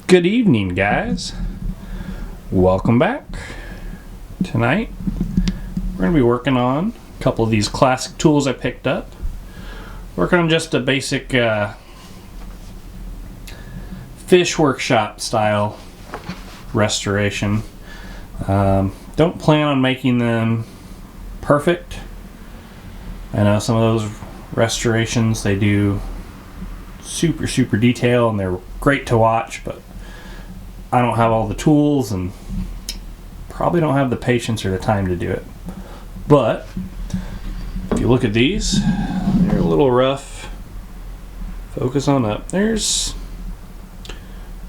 Good evening, guys. Welcome back. Tonight, we're going to be working on a couple of these classic tools I picked up. Working on just a basic fish workshop style restoration. Don't plan on making them perfect. I know some of those restorations, they do super detail and they're great to watch, but I don't have all the tools and probably don't have the patience or the time to do it. But if you look at these, they're a little rough. Focus on up. There's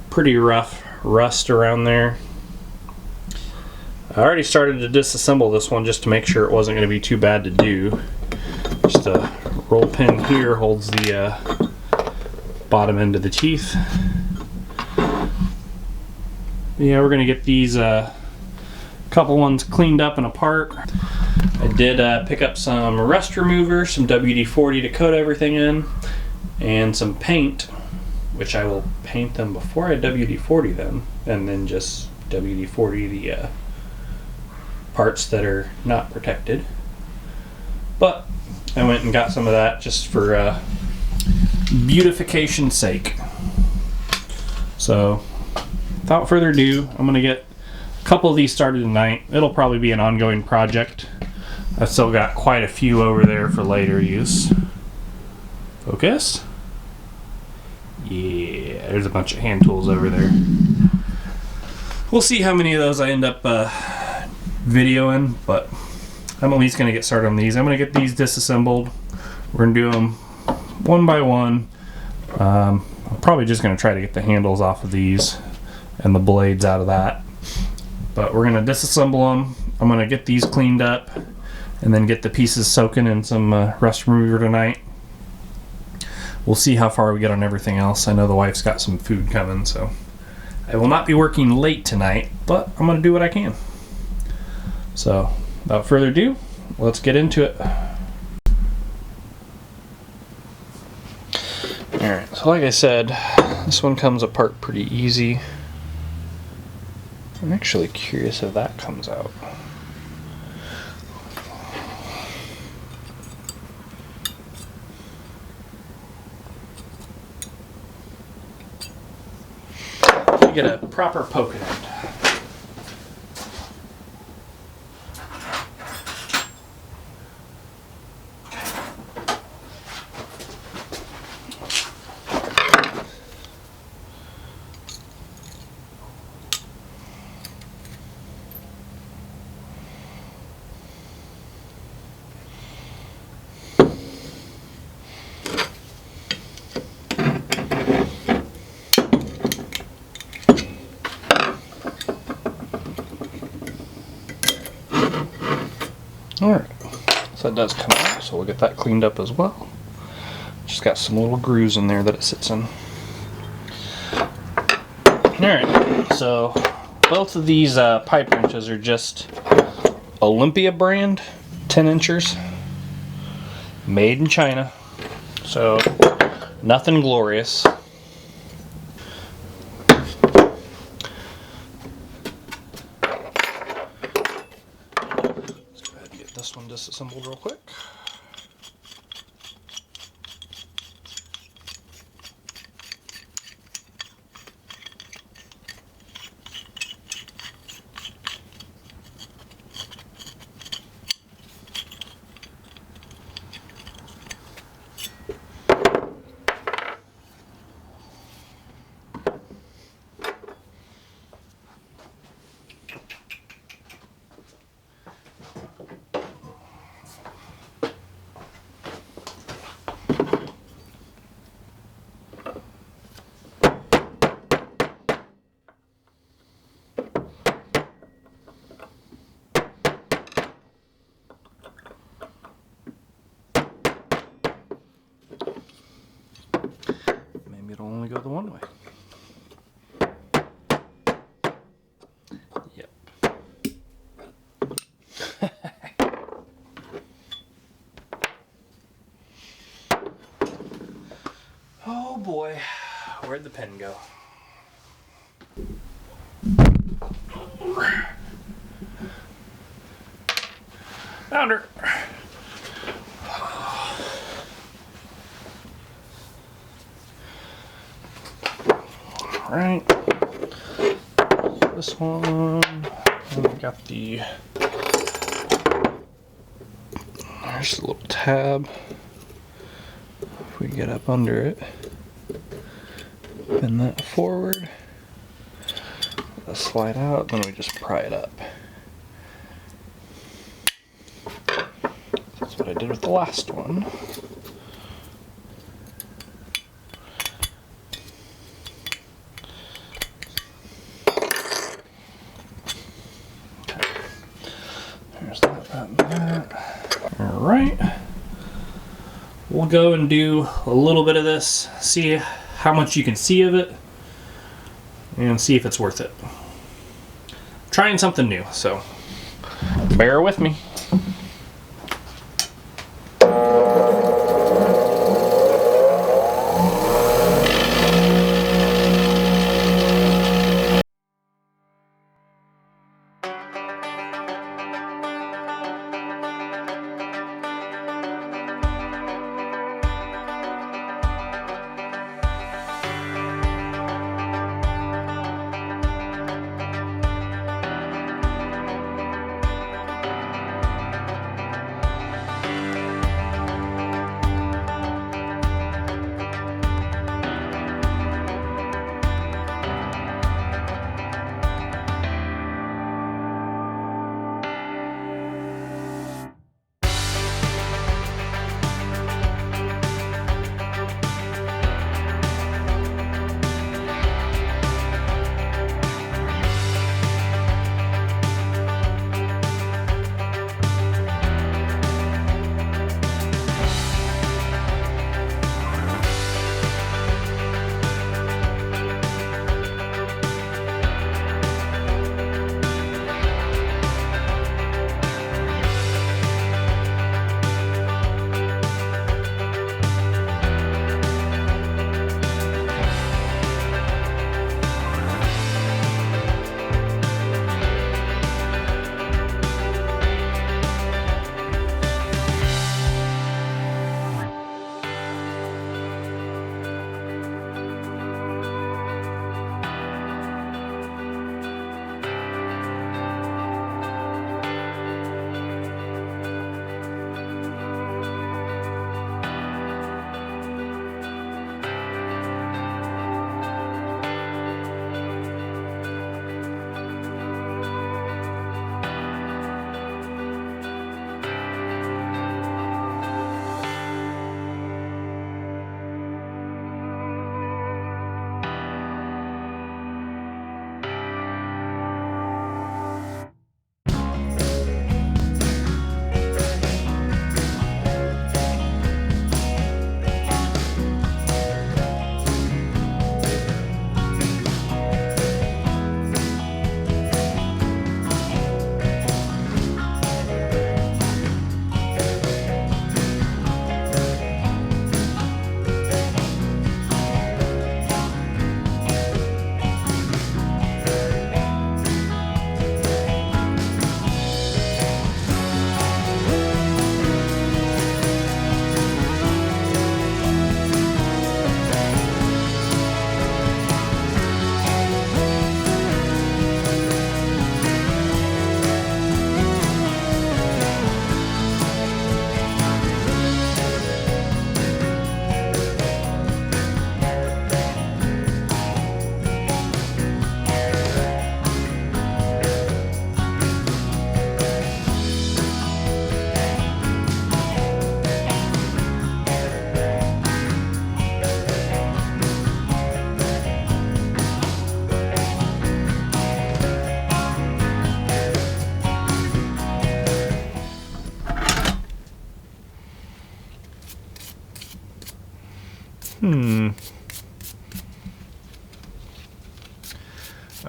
pretty rough rust around there. I already started to disassemble this one just to make sure it wasn't going to be too bad to do. Just a roll pin here holds the bottom end of the teeth. Yeah, we're going to get these couple ones cleaned up and apart. I did pick up some rust remover, some WD-40 to coat everything in, and some paint, which I will paint them before I WD-40 them, and then just WD-40 the parts that are not protected. But I went and got some of that just for beautification's sake. So without further ado, I'm going to get a couple of these started tonight. It'll probably be an ongoing project. I've still got quite a few over there for later use. Focus. Yeah, there's a bunch of hand tools over there. We'll see how many of those I end up videoing, but I'm at least going to get started on these. I'm going to get these disassembled. We're going to do them one by one. I'm probably just going to try to get the handles off of these and the blades out of that. But we're going to disassemble them. I'm going to get these cleaned up and then get the pieces soaking in some rust remover tonight. We'll see how far we get on everything else. I know the wife's got some food coming, so I will not be working late tonight, but I'm going to do what I can. So without further ado, let's get into it. Alright, so like I said, this one comes apart pretty easy. I'm actually curious if that comes out. Get a proper poking end. Alright, so that does come out, so we'll get that cleaned up as well. Just got some little grooves in there that it sits in. Alright, so both of these pipe wrenches are just Olympia brand, 10 inchers, made in China, so nothing glorious. This one disassembled real quick. Maybe it'll only go the one way. Yep. Oh boy, where'd the pen go? Found her. All right. This one. And we got the. There's a little tab. If we get up under it, bend that forward. Let it slide out. Then we just pry it up. That's what I did with the last one. There's that. All right. We'll go and do a little bit of this, see how much you can see of it, and see if it's worth it. Trying something new, so bear with me.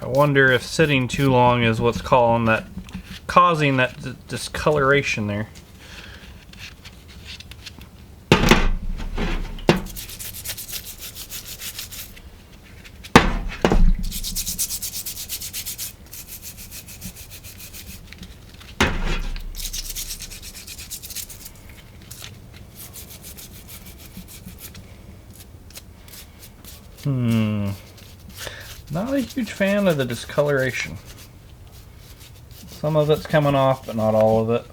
I wonder if sitting too long is what's causing that discoloration there. Not a huge fan of the discoloration. Some of it's coming off, but not all of it.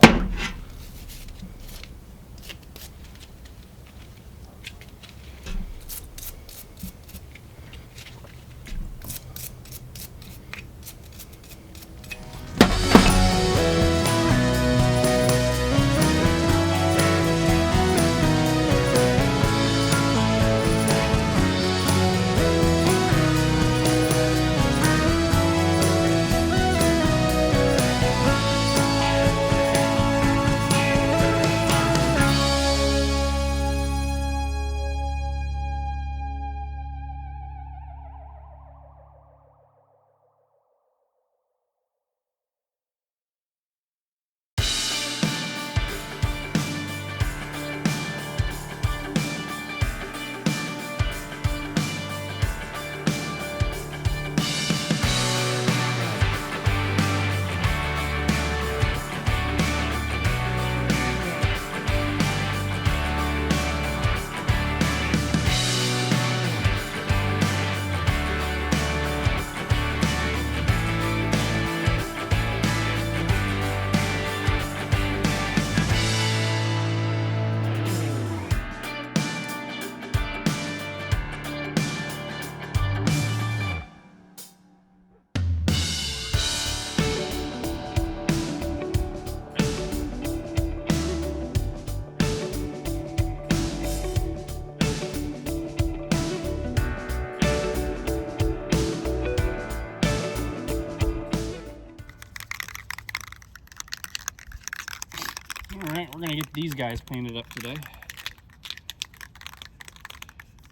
Alright, we're going to get these guys painted up today.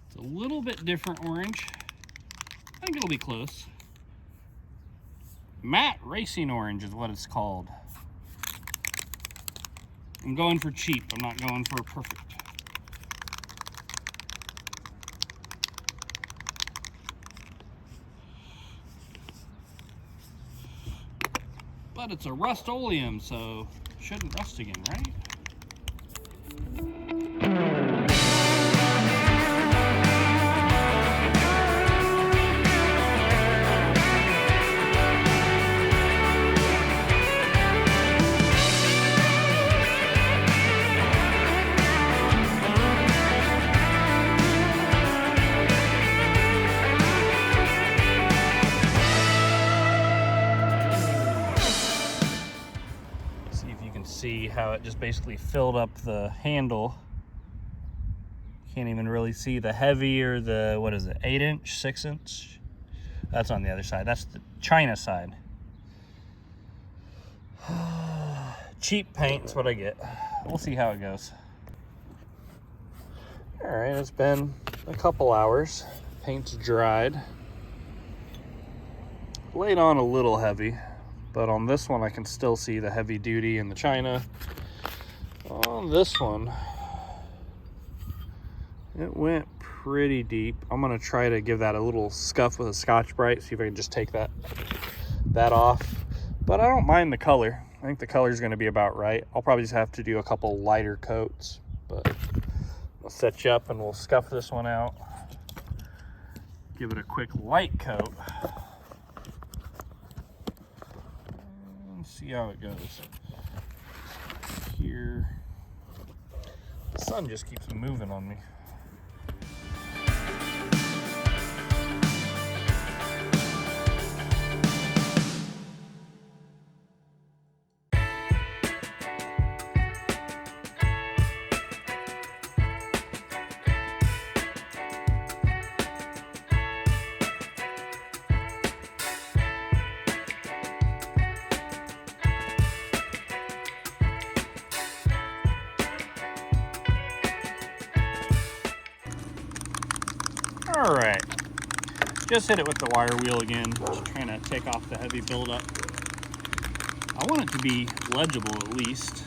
It's a little bit different orange. I think it'll be close. Matte Racing Orange is what it's called. I'm going for cheap. I'm not going for perfect. But it's a Rust-Oleum, so shouldn't rust again, right? See how it just basically filled up the handle. Can't even really see the heavy or the, what is it, 8-inch, 6-inch? That's on the other side. That's the China side. Cheap paint's what I get. We'll see how it goes. All right, it's been a couple hours. Paint's dried. Laid on a little heavy. But on this one, I can still see the heavy duty in the China. On this one, it went pretty deep. I'm gonna try to give that a little scuff with a Scotch-Brite, see if I can just take that off. But I don't mind the color. I think the color is gonna be about right. I'll probably just have to do a couple lighter coats, but I'll set you up and we'll scuff this one out. Give it a quick light coat. See how it goes. Here, the sun just keeps moving on me. All right, just hit it with the wire wheel again, just trying to take off the heavy buildup. I want it to be legible at least.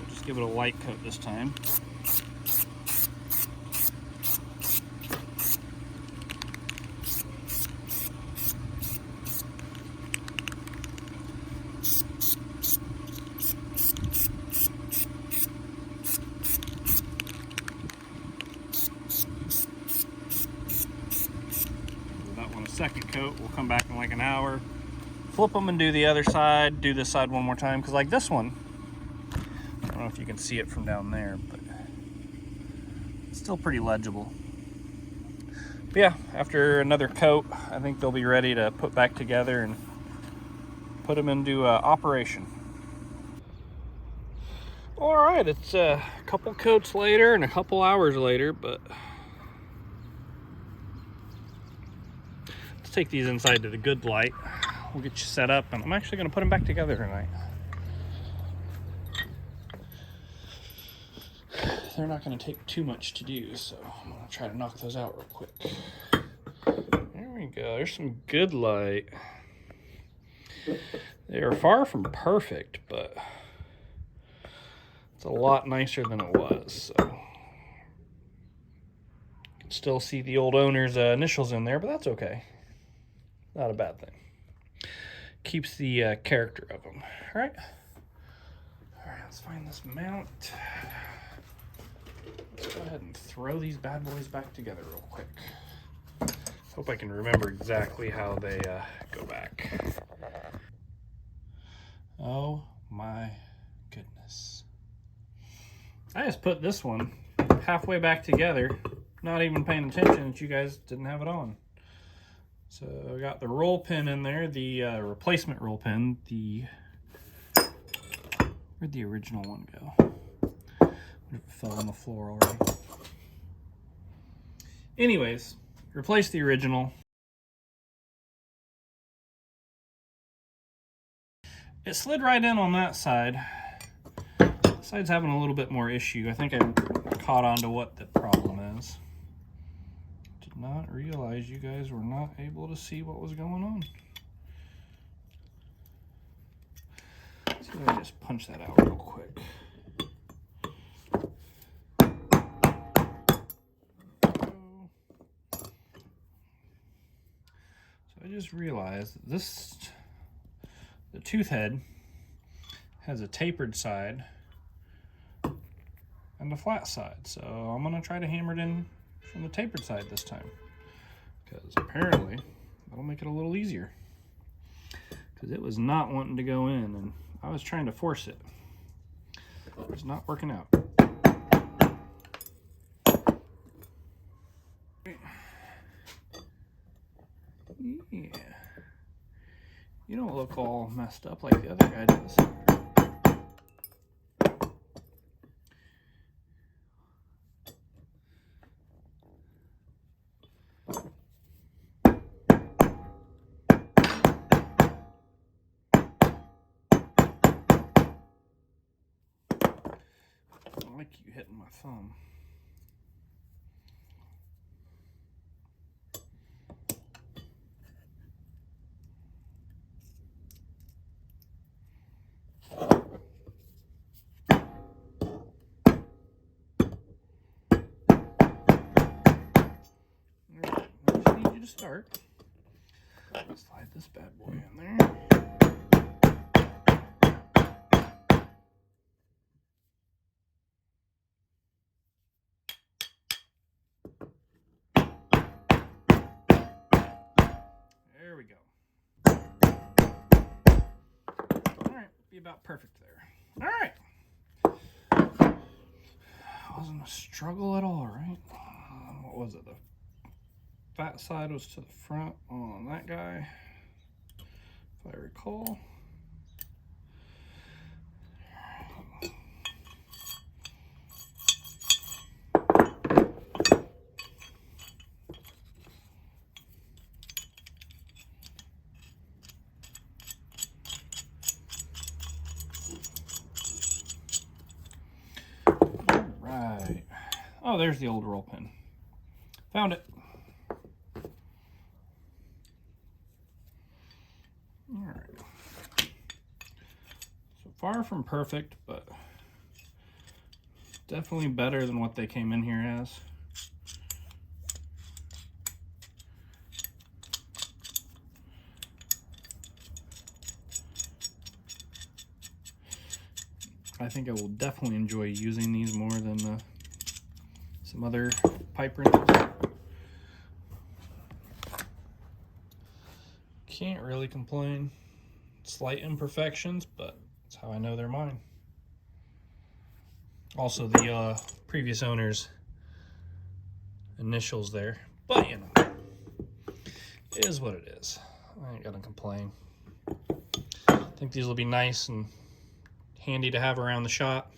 Just give it a light coat this time. second coat. We'll come back in like an hour, flip them and do the other side, do this side one more time, because like this one, I don't know if you can see it from down there, but it's still pretty legible. But yeah, after another coat, I think they'll be ready to put back together and put them into operation. All right, it's a couple coats later and a couple hours later, but let's take these inside to the good light. We'll get you set up, and I'm actually going to put them back together tonight. They're not going to take too much to do, so I'm going to try to knock those out real quick. There we go. There's some good light. They are far from perfect, but it's a lot nicer than it was. So you can still see the old owner's initials in there, but that's okay. Not a bad thing. Keeps the character of them. All right. Let's find this mount. Let's go ahead and throw these bad boys back together real quick. Hope I can remember exactly how they go back. Oh my goodness. I just put this one halfway back together, not even paying attention that you guys didn't have it on. So I got the roll pin in there, the replacement roll pin. Where'd the original one go? It fell on the floor already. Anyways, replace the original. It slid right in on that side. This side's having a little bit more issue. I think I caught on to what the problem is. Did not realize you guys were not able to see what was going on. Let's see if I just punch that out real quick. So I just realized that the tooth head has a tapered side and a flat side. So I'm gonna try to hammer it in from the tapered side this time, because apparently that'll make it a little easier, because it was not wanting to go in and I was trying to force it. It was not working out. Yeah. You don't look all messed up like the other guy does. I like you hitting my thumb. To start, slide this bad boy in there. There we go. All right, be about perfect there. All right. Wasn't a struggle at all, right? What was it? The fat side was to the front on that guy, if I recall. All right. Oh, there's the old roll pin. Found it. Far from perfect, but definitely better than what they came in here as. I think I will definitely enjoy using these more than some other pipe wrenches. Can't really complain. Slight imperfections, but that's how I know they're mine. Also, the previous owner's initials there, but you know, it is what it is. I ain't gonna complain. I think these will be nice and handy to have around the shop.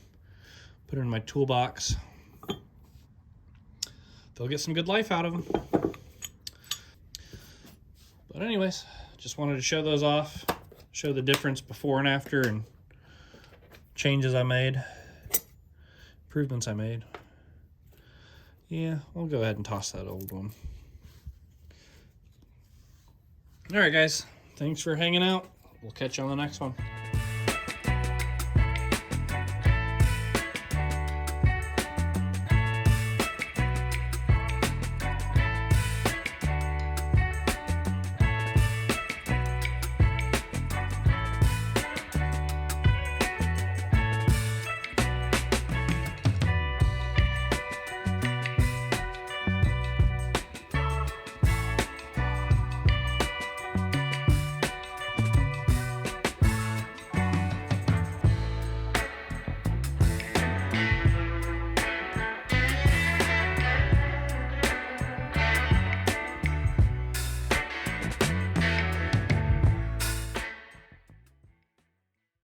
Put it in my toolbox. They'll get some good life out of them. But anyways, just wanted to show those off, show the difference before and after, and changes I made, improvements I made. Yeah, we'll go ahead and toss that old one. All right, guys, thanks for hanging out. We'll catch you on the next one.